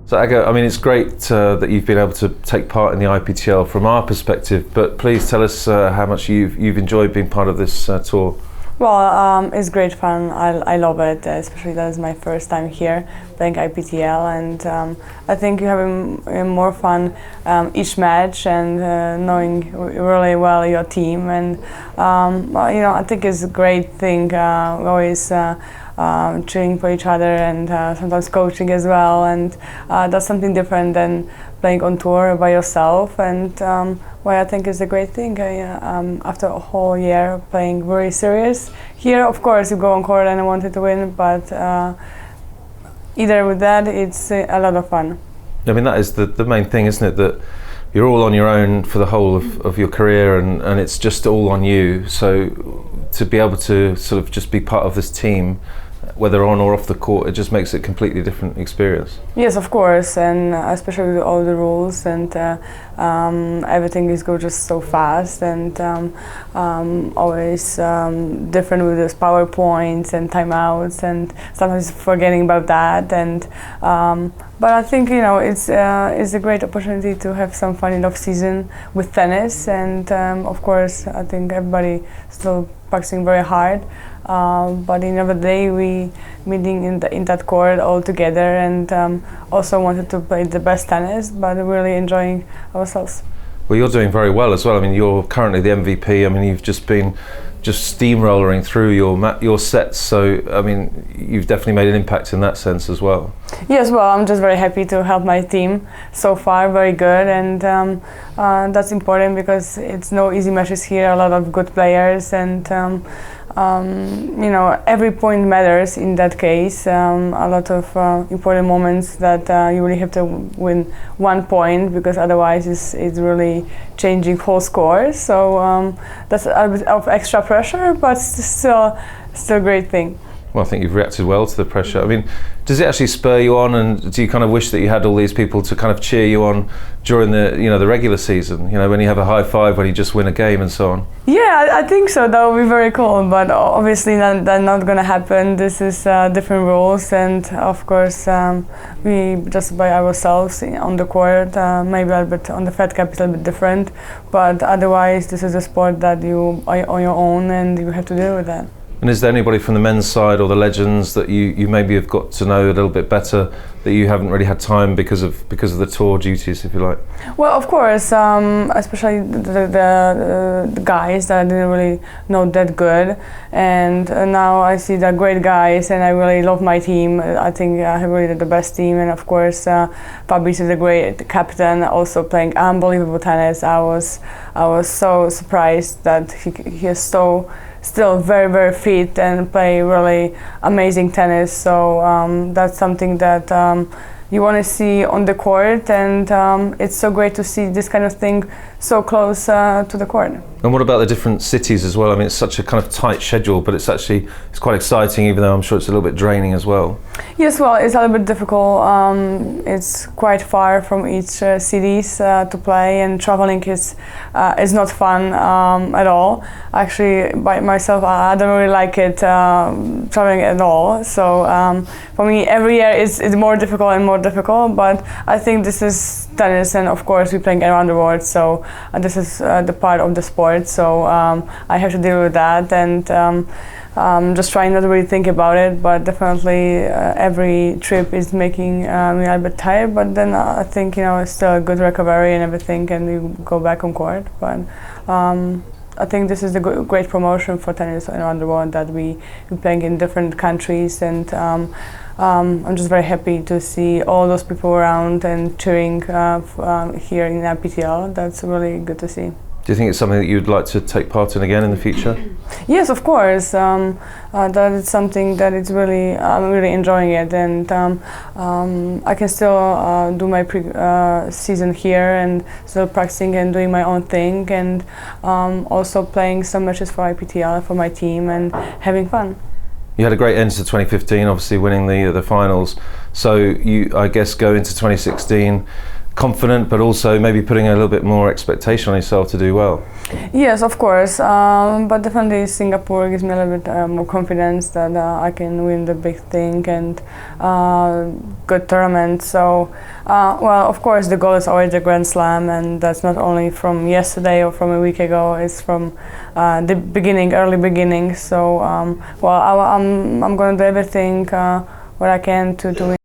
So Aga, I mean, it's great that you've been able to take part in the IPTL from our perspective, but please tell us how much you've enjoyed being part of this tour. Well, it's great fun. I love it, especially that is my first time here playing IPTL, and I think you're having more fun each match and knowing really well your team. And well, you know, I think it's a great thing. Always cheering for each other and sometimes coaching as well, and that's something different than playing on tour by yourself. And well, I think it's a great thing. After a whole year playing very serious here, of course you go on court and I wanted to win, but either with that, it's a lot of fun. I mean, that is the main thing, isn't it? That you're all on your own for the whole of your career, and it's just all on you. So to be able to sort of just be part of this team, whether on or off the court, it just makes it a completely different experience. Yes, of course, and especially with all the rules and everything is go just so fast, and always different with those PowerPoints and timeouts, and sometimes forgetting about that. And but I think, you know, it's a great opportunity to have some fun in off season with tennis, and of course I think everybody still practicing very hard. But in the end of the day, we meeting in that court all together, and also wanted to play the best tennis, but really enjoying ourselves. Well, you're doing very well as well. I mean, you're currently the MVP. I mean, you've just been steamrolling through your sets. So, I mean, you've definitely made an impact in that sense as well. Yes, well, I'm just very happy to help my team so far. Very good, and that's important because it's no easy matches here. A lot of good players, and you know, every point matters in that case. A lot of important moments that you really have to win 1 point, because otherwise it's really changing whole score. So that's a bit of extra pressure, but still a great thing. Well, I think you've reacted well to the pressure. I mean, does it actually spur you on, and do you kind of wish that you had all these people to kind of cheer you on during the regular season? You know, when you have a high five when you just win a game and so on. Yeah, I think so. That would be very cool, but obviously that's not going to happen. This is different rules, and of course we just by ourselves on the court. Maybe a bit on the Fed Cup is a bit different, but otherwise this is a sport that you are on your own, and you have to deal with that. And is there anybody from the men's side or the legends that you maybe have got to know a little bit better that you haven't really had time because of the tour duties, if you like? Well, of course, especially the guys that I didn't really know that good, and now I see the great guys, and I really love my team. I think I have really the best team, and of course, Fabrice is a great captain, also playing unbelievable tennis. I was so surprised that he is so still very, very fit and play really amazing tennis. So that's something that you want to see on the court, and it's so great to see this kind of thing so close to the court. And what about the different cities as well? I mean, it's such a kind of tight schedule, but it's quite exciting, even though I'm sure it's a little bit draining as well. Yes, well, it's a little bit difficult. It's quite far from each cities to play, and traveling is not fun at all. Actually, by myself, I don't really like it traveling at all. So for me, every year it's more difficult and more difficult. But I think this is tennis, and of course we're playing around the world. So this is the part of the sport. So I have to deal with that, and just trying not to really think about it. But definitely every trip is making me a bit tired. But then I think, you know, it's still a good recovery and everything, and we go back on court. But I think this is a great promotion for tennis around the world, that we're playing in different countries, and I'm just very happy to see all those people around and cheering here in IPTL. That's really good to see. Do you think it's something that you'd like to take part in again in the future? Yes, of course. That is something that it's really, I'm really enjoying it, and I can still do my season here and still practicing and doing my own thing, and also playing some matches for IPTL for my team and having fun. You had a great end to 2015, obviously winning the finals. So you, I guess, go into 2016 confident, but also maybe putting a little bit more expectation on yourself to do well. Yes, of course, but definitely Singapore gives me a little bit more confidence that I can win the big thing and good tournament. So, well, of course, the goal is always the Grand Slam, and that's not only from yesterday or from a week ago. It's from the beginning, early beginning. So, well, I'm going to do everything what I can to win.